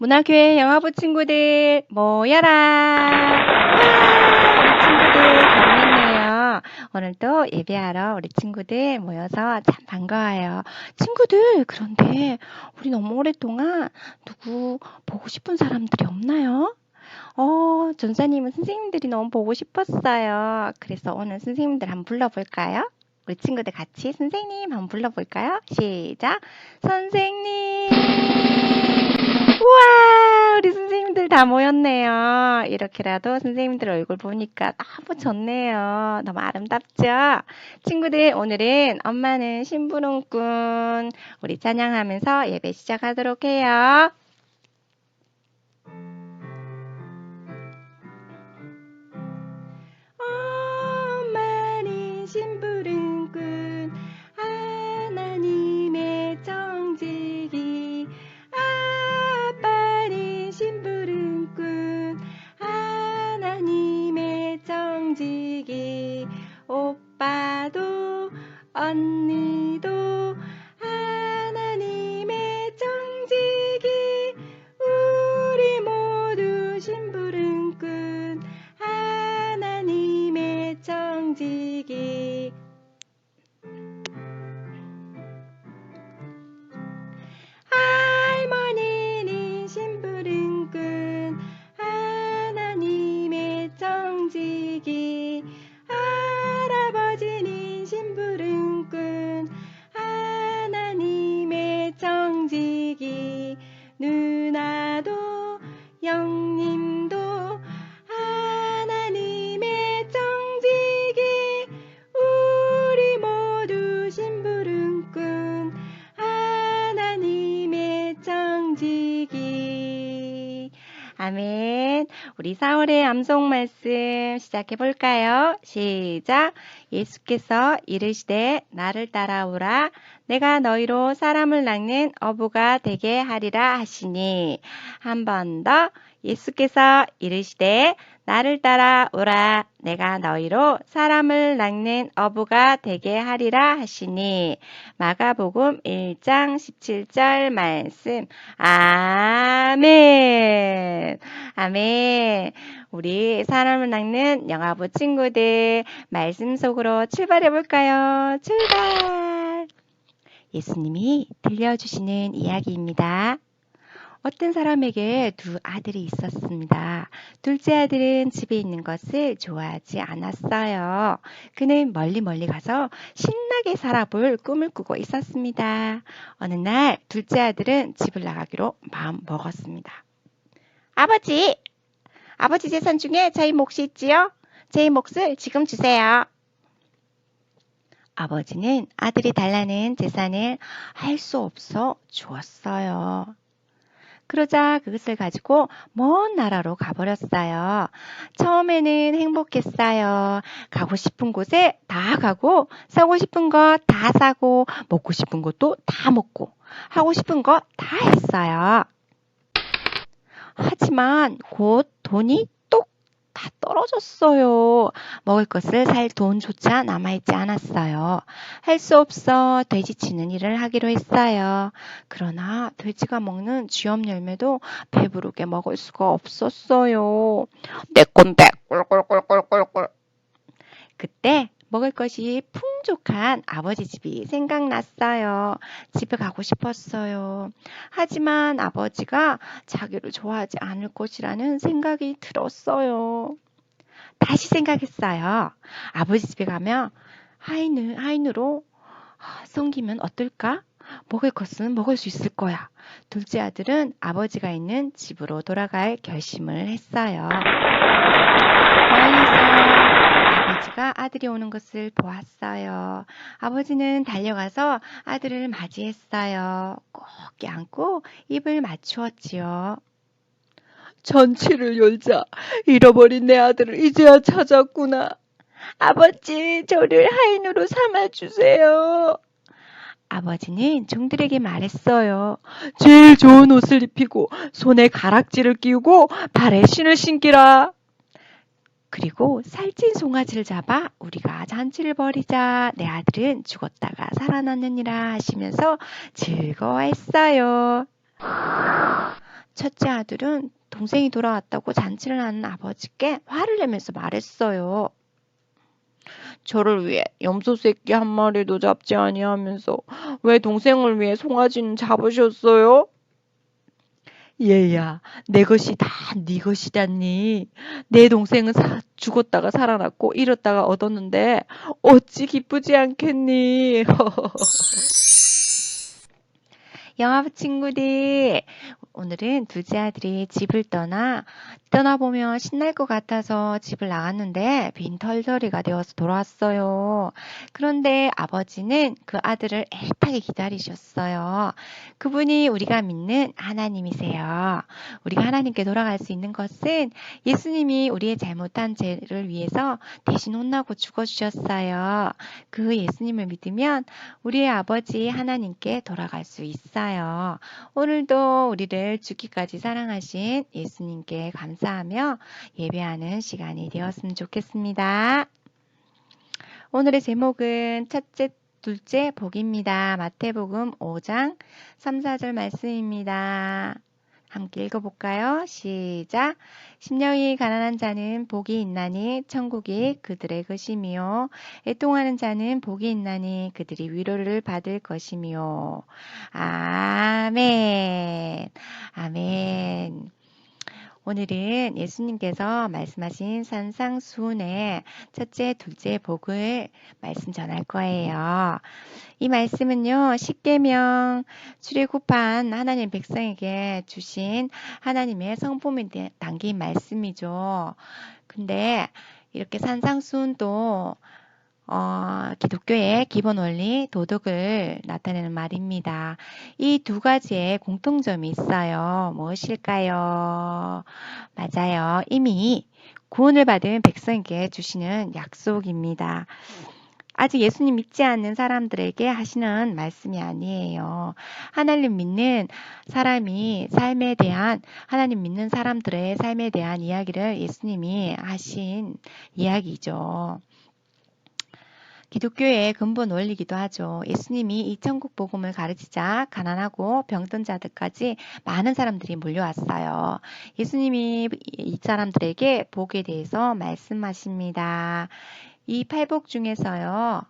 문화교회 영화부 친구들 모여라. 와, 우리 친구들 다 모였네요. 오늘도 예배하러 우리 친구들 모여서 참 반가워요. 친구들, 그런데 우리 너무 오랫동안 누구 보고 싶은 사람들이 없나요? 전사님은 선생님들이 너무 보고 싶었어요. 그래서 오늘 선생님들 한번 불러볼까요? 우리 친구들 같이 선생님 한번 불러볼까요? 시작! 선생님! 우와! 우리 선생님들 다 모였네요. 이렇게라도 선생님들 얼굴 보니까 너무 좋네요. 너무 아름답죠? 친구들, 오늘은 엄마는 심부름꾼 우리 찬양하면서 예배 시작하도록 해요. 엄마는 심부름꾼 하나님의 청지기 아빠는 심부름꾼 하나님의 청지기 오빠도 언니도 하나님의 청지기 우리 모두 심부름꾼 하나님의 청지기 할머니는 심부름꾼 하나님의 청지기 할아버지는 심부름꾼 하나님의 청지기 누나도 영님도 하나님의 청지기 우리 모두 심부름꾼 하나님의 청지기 아멘. 우리 4월의 암송 말씀 시작해 볼까요? 시작. 예수께서 이르시되 나를 따라오라 내가 너희로 사람을 낚는 어부가 되게 하리라 하시니 한 번 더 예수께서 이르시되 나를 따라오라 내가 너희로 사람을 낚는 어부가 되게 하리라 하시니 마가복음 1장 17절 말씀 아멘. 아멘. 우리 사람을 낚는 영화부 친구들 말씀 속으로 출발해 볼까요? 출발. 예수님이 들려주시는 이야기입니다. 어떤 사람에게 두 아들이 있었습니다. 둘째 아들은 집에 있는 것을 좋아하지 않았어요. 그는 멀리 가서 신나게 살아볼 꿈을 꾸고 있었습니다. 어느 날 둘째 아들은 집을 나가기로 마음 먹었습니다. 아버지 재산 중에 저희 몫이 있지요? 제 몫을 지금 주세요. 아버지는 아들이 달라는 재산을 할 수 없어 주었어요. 그러자 그것을 가지고 먼 나라로 가버렸어요. 처음에는 행복했어요. 가고 싶은 곳에 다 가고 사고 싶은 거 다 사고 먹고 싶은 것도 다 먹고 하고 싶은 거 다 했어요. 하지만 곧 돈이 똑 다 떨어졌어요. 먹을 것을 살 돈조차 남아있지 않았어요. 할 수 없어 돼지치는 일을 하기로 했어요. 그러나 돼지가 먹는 쥐엄 열매도 배부르게 먹을 수가 없었어요. 내 건데 꿀꿀꿀꿀꿀꿀. 그때 먹을 것이 풍족한 아버지 집이 생각났어요. 집에 가고 싶었어요. 하지만 아버지가 자기를 좋아하지 않을 것이라는 생각이 들었어요. 다시 생각했어요. 아버지 집에 가면 하인으로 섬기면 어떨까? 먹을 것은 먹을 수 있을 거야. 둘째 아들은 아버지가 있는 집으로 돌아갈 결심을 했어요. 멀리서 아버지가 아들이 오는 것을 보았어요. 아버지는 달려가서 아들을 맞이했어요. 꼭 껴안고 입을 맞추었지요. 잔치를 열자. 잃어버린 내 아들을 이제야 찾았구나. 아버지, 저를 하인으로 삼아주세요. 아버지는 종들에게 말했어요. 제일 좋은 옷을 입히고 손에 가락지를 끼우고 발에 신을 신기라. 그리고 살찐 송아지를 잡아 우리가 잔치를 벌이자. 내 아들은 죽었다가 살아났느니라 하시면서 즐거워했어요. 첫째 아들은 동생이 돌아왔다고 잔치를 하는 아버지께 화를 내면서 말했어요. 저를 위해 염소 새끼 한 마리도 잡지 아니하면서 왜 동생을 위해 송아지는 잡으셨어요? 얘야, 내 것이 다 네 것이잖니. 내 동생은 죽었다가 살아났고 잃었다가 얻었는데 어찌 기쁘지 않겠니? 영화 친구들, 오늘은 둘째 아들이 집을 떠나보면 신날 것 같아서 집을 나갔는데 빈털터리가 되어서 돌아왔어요. 그런데 아버지는 그 아들을 애타게 기다리셨어요. 그분이 우리가 믿는 하나님이세요. 우리가 하나님께 돌아갈 수 있는 것은 예수님이 우리의 잘못한 죄를 위해서 대신 혼나고 죽어주셨어요. 그 예수님을 믿으면 우리의 아버지 하나님께 돌아갈 수 있어요. 오늘도 우리를 죽기까지 사랑하신 예수님께 감사하며 예배하는 시간이 되었으면 좋겠습니다. 오늘의 제목은 첫째, 둘째 복입니다. 마태복음 5장 3, 4절 말씀입니다. 함께 읽어볼까요? 시작. 심령이 가난한 자는 복이 있나니 천국이 그들의 것이며 애통하는 자는 복이 있나니 그들이 위로를 받을 것이며. 아멘. 아멘. 오늘은 예수님께서 말씀하신 산상수훈의 첫째, 둘째 복을 말씀 전할 거예요. 이 말씀은요, 십계명 출애굽한 하나님 백성에게 주신 하나님의 성품이 담긴 말씀이죠. 근데 이렇게 산상수훈도 기독교의 기본 원리, 도덕을 나타내는 말입니다. 이 두 가지의 공통점이 있어요. 무엇일까요? 맞아요. 이미 구원을 받은 백성에게 주시는 약속입니다. 아직 예수님 믿지 않는 사람들에게 하시는 말씀이 아니에요. 하나님 믿는 하나님 믿는 사람들의 삶에 대한 이야기를 예수님이 하신 이야기죠. 기독교의 근본 원리이기도 하죠. 예수님이 이 천국 복음을 가르치자 가난하고 병든 자들까지 많은 사람들이 몰려왔어요. 예수님이 이 사람들에게 복에 대해서 말씀하십니다. 이 팔복 중에서요.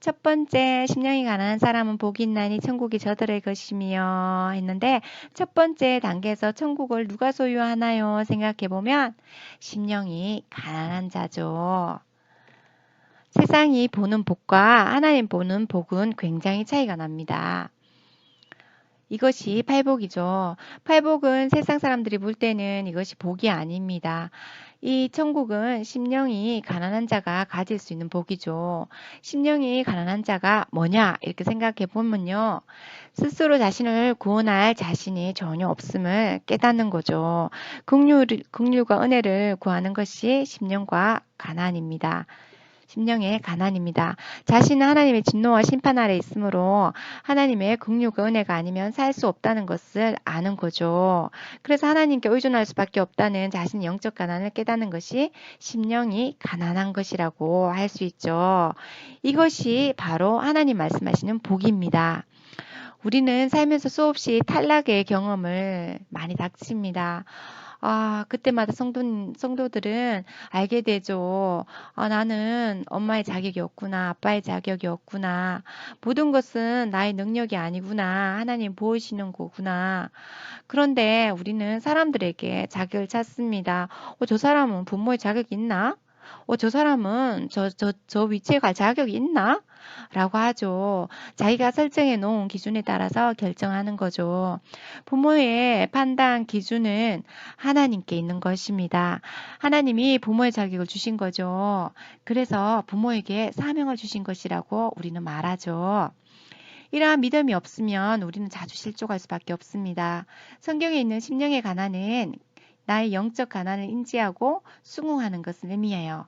첫 번째, 심령이 가난한 사람은 복이 있나니 천국이 저들의 것이며 했는데 첫 번째 단계에서 천국을 누가 소유하나요? 생각해보면 심령이 가난한 자죠. 세상이 보는 복과 하나님 보는 복은 굉장히 차이가 납니다. 이것이 팔복이죠. 팔복은 세상 사람들이 볼 때는 이것이 복이 아닙니다. 이 천국은 심령이 가난한 자가 가질 수 있는 복이죠. 심령이 가난한 자가 뭐냐 이렇게 생각해 보면요. 스스로 자신을 구원할 자신이 전혀 없음을 깨닫는 거죠. 긍휼과 은혜를 구하는 것이 심령과 가난입니다. 심령의 가난입니다. 자신은 하나님의 진노와 심판 아래 있으므로 하나님의 긍휼과 은혜가 아니면 살 수 없다는 것을 아는 거죠. 그래서 하나님께 의존할 수밖에 없다는 자신의 영적 가난을 깨닫는 것이 심령이 가난한 것이라고 할 수 있죠. 이것이 바로 하나님 말씀하시는 복입니다. 우리는 살면서 수없이 탈락의 경험을 많이 닥칩니다. 그때마다 성도들은 알게 되죠. 나는 엄마의 자격이 없구나. 아빠의 자격이 없구나. 모든 것은 나의 능력이 아니구나. 하나님 보이시는 거구나. 그런데 우리는 사람들에게 자격을 찾습니다. 저 사람은 부모의 자격이 있나? 저 사람은 저 위치에 갈 자격이 있나? 라고 하죠. 자기가 설정해 놓은 기준에 따라서 결정하는 거죠. 부모의 판단 기준은 하나님께 있는 것입니다. 하나님이 부모의 자격을 주신 거죠. 그래서 부모에게 사명을 주신 것이라고 우리는 말하죠. 이러한 믿음이 없으면 우리는 자주 실족할 수밖에 없습니다. 성경에 있는 심령의 가난은 나의 영적 가난을 인지하고 수긍하는 것을 의미해요.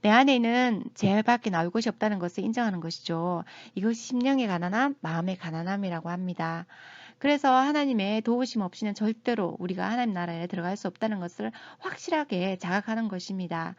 내 안에는 죄밖에 나올 것이 없다는 것을 인정하는 것이죠. 이것이 심령의 가난함, 마음의 가난함이라고 합니다. 그래서 하나님의 도우심 없이는 절대로 우리가 하나님 나라에 들어갈 수 없다는 것을 확실하게 자각하는 것입니다.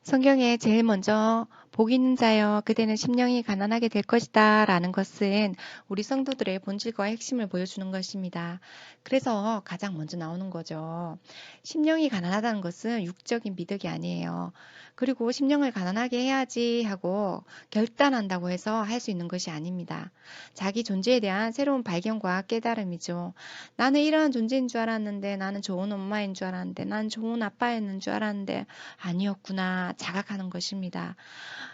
성경에 제일 먼저 복 있는 자여, 그대는 심령이 가난하게 될 것이다 라는 것은 우리 성도들의 본질과 핵심을 보여주는 것입니다. 그래서 가장 먼저 나오는 거죠. 심령이 가난하다는 것은 육적인 미덕이 아니에요. 그리고 심령을 가난하게 해야지 하고 결단한다고 해서 할 수 있는 것이 아닙니다. 자기 존재에 대한 새로운 발견과 깨달음이죠. 나는 이러한 존재인 줄 알았는데, 나는 좋은 엄마인 줄 알았는데, 나는 좋은 아빠였는 줄 알았는데 아니었구나 자각하는 것입니다.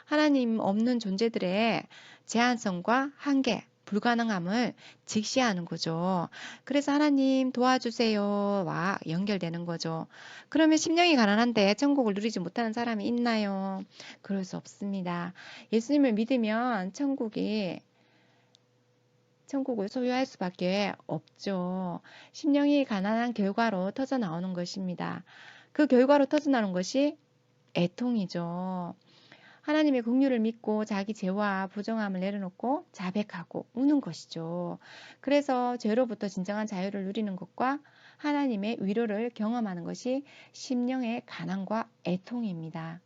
하나님 없는 존재들의 제한성과 한계, 불가능함을 직시하는 거죠. 그래서 하나님 도와주세요와 연결되는 거죠. 그러면 심령이 가난한데 천국을 누리지 못하는 사람이 있나요? 그럴 수 없습니다. 예수님을 믿으면 천국을 소유할 수밖에 없죠. 심령이 가난한 결과로 터져 나오는 것입니다. 그 결과로 터져 나오는 것이 애통이죠. 하나님의 긍휼을 믿고 자기 죄와 부정함을 내려놓고 자백하고 우는 것이죠. 그래서 죄로부터 진정한 자유를 누리는 것과 하나님의 위로를 경험하는 것이 심령의 가난과 애통입니다.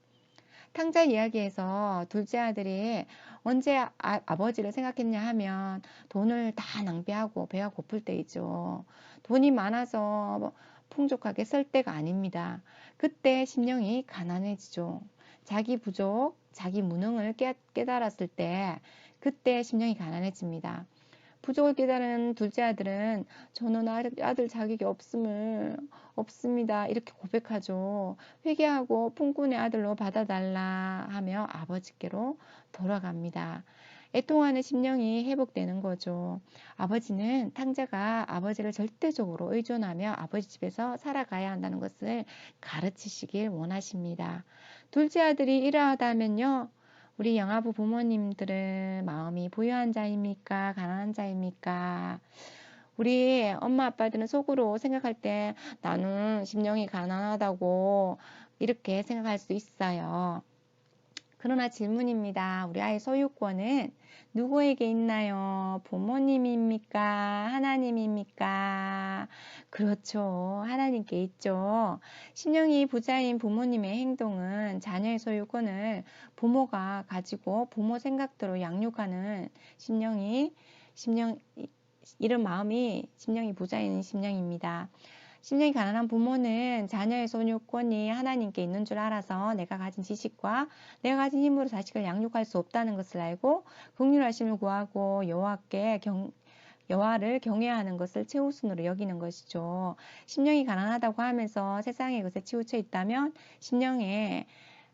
탕자 이야기에서 둘째 아들이 언제 아버지를 생각했냐 하면 돈을 다 낭비하고 배가 고플 때이죠. 돈이 많아서 풍족하게 쓸 때가 아닙니다. 그때 심령이 가난해지죠. 자기 부족, 자기 무능을 깨달았을 때 그때 심령이 가난해집니다. 부족을 깨달은 둘째 아들은 저는 아들 자격이 없습니다. 이렇게 고백하죠. 회개하고 품꾼의 아들로 받아달라 하며 아버지께로 돌아갑니다. 애통하는 심령이 회복되는 거죠. 아버지는 탕자가 아버지를 절대적으로 의존하며 아버지 집에서 살아가야 한다는 것을 가르치시길 원하십니다. 둘째 아들이 이러하다면요. 우리 영아부 부모님들은 마음이 부유한 자입니까? 가난한 자입니까? 우리 엄마 아빠들은 속으로 생각할 때 나는 심령이 가난하다고 이렇게 생각할 수 있어요. 그러나 질문입니다. 우리 아이의 소유권은 누구에게 있나요? 부모님입니까? 하나님입니까? 그렇죠. 하나님께 있죠. 심령이 부자인 부모님의 행동은 자녀의 소유권을 부모가 가지고 부모 생각대로 양육하는 이런 마음이 심령이 부자인 심령입니다. 심령이 가난한 부모는 자녀의 소유권이 하나님께 있는 줄 알아서 내가 가진 지식과 내가 가진 힘으로 자식을 양육할 수 없다는 것을 알고 긍휼하심을 구하고 여호와를 경외하는 것을 최우선으로 여기는 것이죠. 심령이 가난하다고 하면서 세상의 것에 치우쳐 있다면 심령의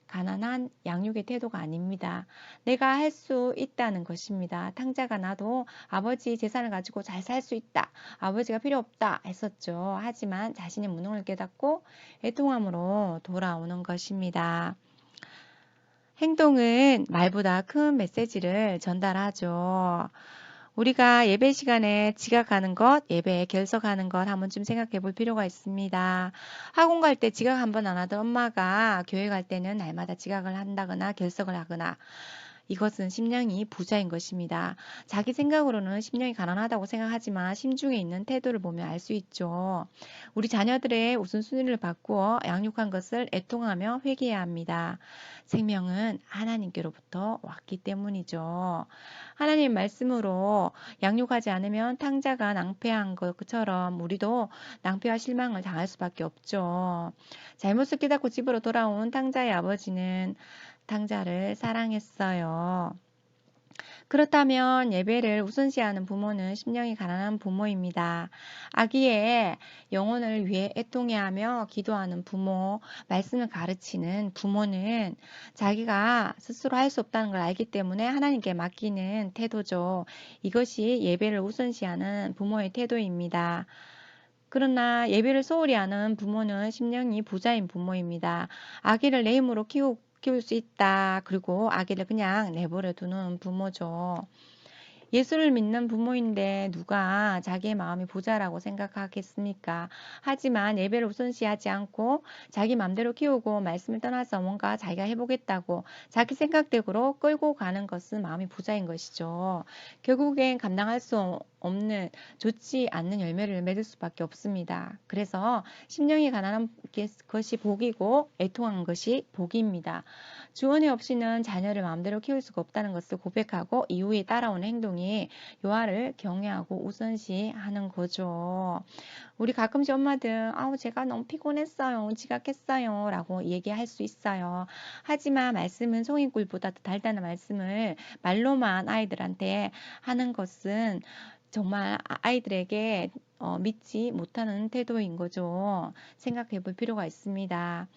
가난한 양육의 태도가 아닙니다. 내가 할 수 있다는 것입니다. 탕자가 나도 아버지 재산을 가지고 잘 살 수 있다. 아버지가 필요 없다 했었죠. 하지만 자신의 무능을 깨닫고 애통함으로 돌아오는 것입니다. 행동은 말보다 큰 메시지를 전달하죠. 우리가 예배 시간에 지각하는 것, 예배에 결석하는 것 한 번쯤 생각해 볼 필요가 있습니다. 학원 갈 때 지각 한 번 안 하던 엄마가 교회 갈 때는 날마다 지각을 한다거나 결석을 하거나 이것은 심령이 부자인 것입니다. 자기 생각으로는 심령이 가난하다고 생각하지만 심중에 있는 태도를 보면 알 수 있죠. 우리 자녀들의 우선순위를 바꾸어 양육한 것을 애통하며 회개해야 합니다. 생명은 하나님께로부터 왔기 때문이죠. 하나님 말씀으로 양육하지 않으면 탕자가 낭패한 것처럼 우리도 낭패와 실망을 당할 수밖에 없죠. 잘못을 깨닫고 집으로 돌아온 탕자의 아버지는 탕자를 사랑했어요. 그렇다면 예배를 우선시하는 부모는 심령이 가난한 부모입니다. 아기의 영혼을 위해 애통해하며 기도하는 부모, 말씀을 가르치는 부모는 자기가 스스로 할 수 없다는 걸 알기 때문에 하나님께 맡기는 태도죠. 이것이 예배를 우선시하는 부모의 태도입니다. 그러나 예배를 소홀히 하는 부모는 심령이 부자인 부모입니다. 아기를 내 힘으로 키울 수 있다. 그리고 아기를 그냥 내버려 두는 부모죠. 예수를 믿는 부모인데 누가 자기의 마음이 부자라고 생각하겠습니까? 하지만 예배를 우선시하지 않고 자기 마음대로 키우고 말씀을 떠나서 뭔가 자기가 해보겠다고 자기 생각대로 끌고 가는 것은 마음이 부자인 것이죠. 결국엔 감당할 수 없는 좋지 않는 열매를 맺을 수밖에 없습니다. 그래서 심령이 가난한 것이 복이고 애통한 것이 복입니다. 주 은혜 없이는 자녀를 마음대로 키울 수가 없다는 것을 고백하고 이후에 따라오는 행동이 여호와를 경외하고 우선시하는 거죠. 우리 가끔씩 엄마들 아우 제가 너무 피곤했어요. 지각했어요. 라고 얘기할 수 있어요. 하지만 말씀은 송이꿀보다 더 달달한 말씀을 말로만 아이들한테 하는 것은 정말 아이들에게 믿지 못하는 태도인 거죠. 생각해 볼 필요가 있습니다.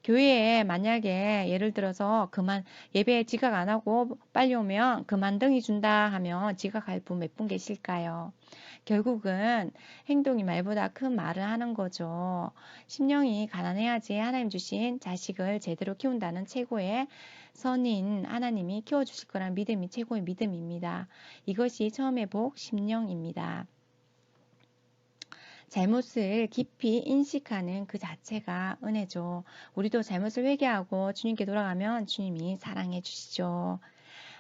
교회에 만약에 예를 들어서 그만 예배에 지각 안 하고 빨리 오면 그만등이 준다 하면 지각할 분 몇 분 계실까요? 결국은 행동이 말보다 큰 말을 하는 거죠. 심령이 가난해야지 하나님 주신 자식을 제대로 키운다는 최고의 선인 하나님이 키워주실 거란 믿음이 최고의 믿음입니다. 이것이 처음의 복 심령입니다. 잘못을 깊이 인식하는 그 자체가 은혜죠. 우리도 잘못을 회개하고 주님께 돌아가면 주님이 사랑해 주시죠.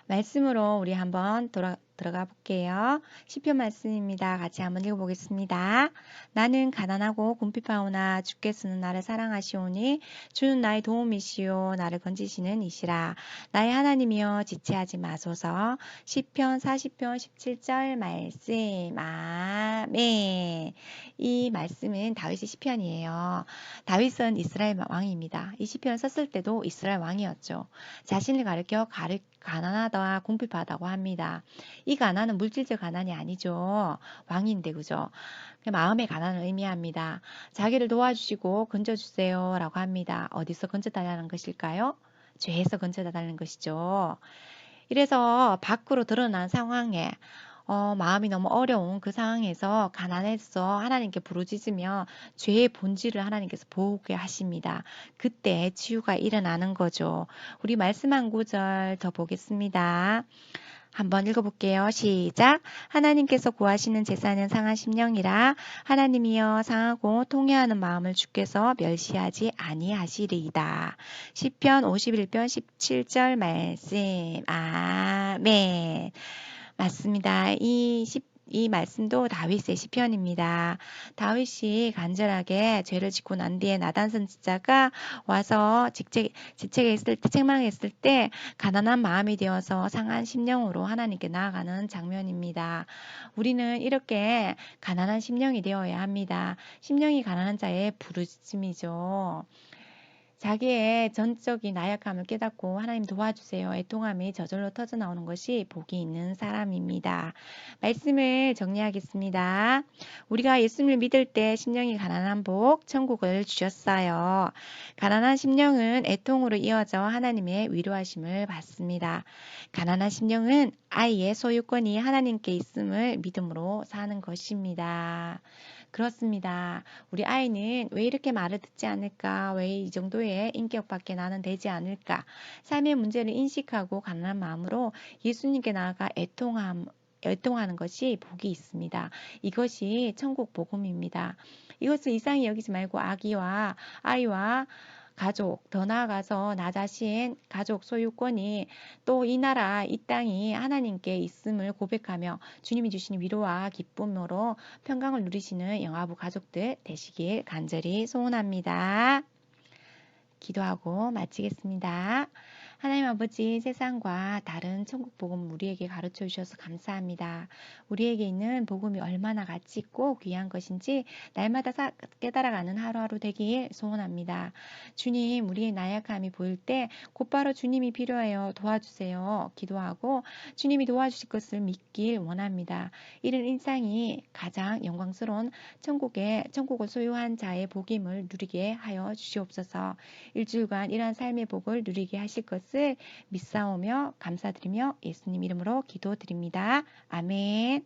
말씀으로 우리 한번 들어가 볼게요. 시편 말씀입니다. 같이 한번 읽어보겠습니다. 나는 가난하고 궁핍하오나 주께서는 나를 사랑하시오니 주는 나의 도움이시오 나를 건지시는 이시라. 나의 하나님이여 지체하지 마소서. 시편 40편 17절 말씀. 아멘. 이 말씀은 다윗의 시편이에요. 다윗은 이스라엘 왕입니다. 이 시편을 썼을 때도 이스라엘 왕이었죠. 자신을 가리켜 가난하다, 궁핍하다고 합니다. 이 가난은 물질적 가난이 아니죠. 왕인데 그죠? 마음의 가난을 의미합니다. 자기를 도와주시고 건져주세요 라고 합니다. 어디서 건져달라는 것일까요? 죄에서 건져달라는 것이죠. 이래서 밖으로 드러난 상황에 마음이 너무 어려운 그 상황에서 가난해서 하나님께 부르짖으며 죄의 본질을 하나님께서 보게 하십니다. 그때 치유가 일어나는 거죠. 우리 말씀 한 구절 더 보겠습니다. 한번 읽어볼게요. 시작. 하나님께서 구하시는 제사는 상한 심령이라 하나님이여 상하고 통회하는 마음을 주께서 멸시하지 아니하시리이다. 시편 51편 17절 말씀. 아멘. 맞습니다. 이 말씀도 다윗의 시편입니다. 다윗이 간절하게 죄를 짓고 난 뒤에 나단 선지자가 와서 지책에 있을 때, 책망에 있을 때 가난한 마음이 되어서 상한 심령으로 하나님께 나아가는 장면입니다. 우리는 이렇게 가난한 심령이 되어야 합니다. 심령이 가난한 자의 부르짖음이죠. 자기의 전적인 나약함을 깨닫고 하나님 도와주세요. 애통함이 저절로 터져나오는 것이 복이 있는 사람입니다. 말씀을 정리하겠습니다. 우리가 예수님을 믿을 때 심령이 가난한 복, 천국을 주셨어요. 가난한 심령은 애통으로 이어져 하나님의 위로하심을 받습니다. 가난한 심령은 아이의 소유권이 하나님께 있음을 믿음으로 사는 것입니다. 그렇습니다. 우리 아이는 왜 이렇게 말을 듣지 않을까? 왜 이 정도의 인격밖에 나는 되지 않을까? 삶의 문제를 인식하고 가난한 마음으로 예수님께 나아가 애통하는 것이 복이 있습니다. 이것이 천국 복음입니다. 이것을 이상히 여기지 말고 아이와 가족, 더 나아가서 나 자신, 가족 소유권이 또 이 나라, 이 땅이 하나님께 있음을 고백하며 주님이 주시는 위로와 기쁨으로 평강을 누리시는 영아부 가족들 되시길 간절히 소원합니다. 기도하고 마치겠습니다. 하나님 아버지, 세상과 다른 천국 복음 우리에게 가르쳐 주셔서 감사합니다. 우리에게 있는 복음이 얼마나 가치 있고 귀한 것인지 날마다 깨달아가는 하루하루 되길 소원합니다. 주님, 우리의 나약함이 보일 때 곧바로 주님이 필요해요. 도와주세요. 기도하고 주님이 도와주실 것을 믿길 원합니다. 이런 일상이 가장 영광스러운 천국을 소유한 자의 복임을 누리게 하여 주시옵소서. 일주일간 이러한 삶의 복을 누리게 하실 것을 믿사오며 감사드리며 예수님 이름으로 기도드립니다. 아멘.